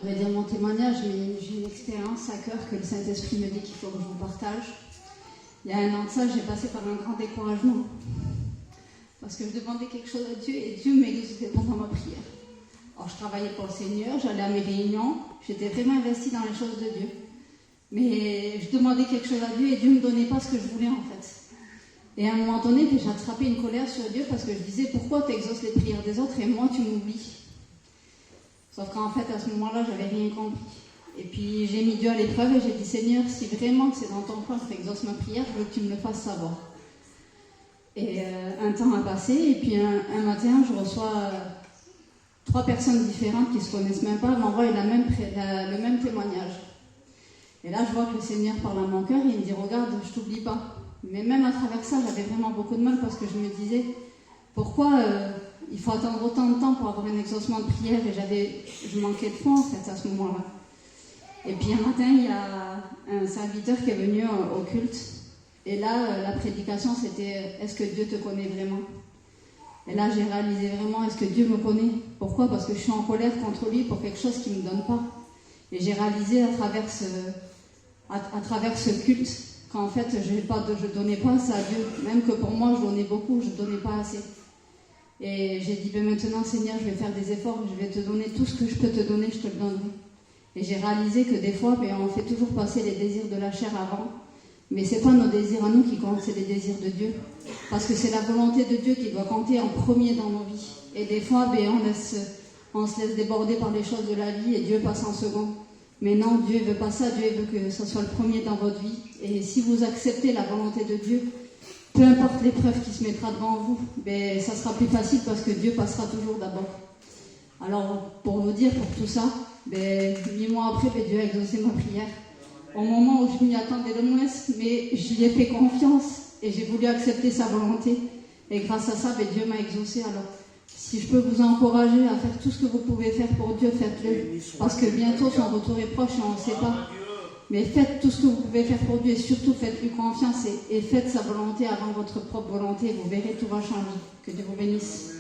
Je vais dire mon témoignage, mais j'ai une expérience à cœur que le Saint-Esprit me dit qu'il faut que je vous partage. Il y a 1 an de ça, j'ai passé par un grand découragement. Parce que je demandais quelque chose à Dieu et Dieu m'exauçait pendant ma prière. Alors je travaillais pour le Seigneur, j'allais à mes réunions, j'étais vraiment investie dans les choses de Dieu. Mais je demandais quelque chose à Dieu et Dieu ne me donnait pas ce que je voulais en fait. Et à un moment donné, j'ai attrapé une colère sur Dieu parce que je disais, pourquoi tu exauces les prières des autres et moi tu m'oublies? Sauf qu'en fait, à ce moment-là, j'avais rien compris. Et puis, j'ai mis Dieu à l'épreuve et j'ai dit, Seigneur, si vraiment c'est dans ton plan que tu exauces ma prière, je veux que tu me le fasses savoir. Et un temps a passé, et puis un matin, je reçois 3 personnes différentes qui ne se connaissent même pas, m'envoient le même témoignage. Et là, je vois que le Seigneur parle à mon cœur et il me dit, regarde, je t'oublie pas. Mais même à travers ça, j'avais vraiment beaucoup de mal parce que je me disais, pourquoi il faut attendre autant de temps pour avoir un exaucement de prière? Et je manquais de foi en fait à ce moment-là. Et puis un matin, il y a un serviteur qui est venu au culte. Et là, la prédication, c'était « Est-ce que Dieu te connaît vraiment ?» Et là, j'ai réalisé vraiment « Est-ce que Dieu me connaît ?» Pourquoi? Parce que je suis en colère contre lui pour quelque chose qu'il ne me donne pas. Et j'ai réalisé à travers ce culte qu'en fait, je ne donnais pas assez à Dieu. Même que pour moi, je donnais beaucoup, je ne donnais pas assez. Et j'ai dit, maintenant Seigneur, je vais faire des efforts, je vais te donner tout ce que je peux te donner, je te le donnerai. Et j'ai réalisé que des fois, on fait toujours passer les désirs de la chair avant, mais ce n'est pas nos désirs à nous qui comptent, c'est les désirs de Dieu. Parce que c'est la volonté de Dieu qui doit compter en premier dans nos vies. Et des fois, on se laisse déborder par les choses de la vie et Dieu passe en second. Mais non, Dieu ne veut pas ça, Dieu veut que ça soit le premier dans votre vie. Et si vous acceptez la volonté de Dieu, peu importe l'épreuve qui se mettra devant vous, ça sera plus facile parce que Dieu passera toujours d'abord. Alors, pour vous dire, pour tout ça, 8 mois après, Dieu a exaucé ma prière. Au moment où je m'y attendais le moins, mais je lui ai fait confiance et j'ai voulu accepter sa volonté. Et grâce à ça, Dieu m'a exaucé. Alors, si je peux vous encourager à faire tout ce que vous pouvez faire pour Dieu, faites-le. Parce que bientôt, son retour est proche et on ne sait pas. Mais faites tout ce que vous pouvez faire pour Dieu et surtout faites-lui confiance et faites sa volonté avant votre propre volonté. Vous verrez, tout va changer. Que Dieu vous bénisse.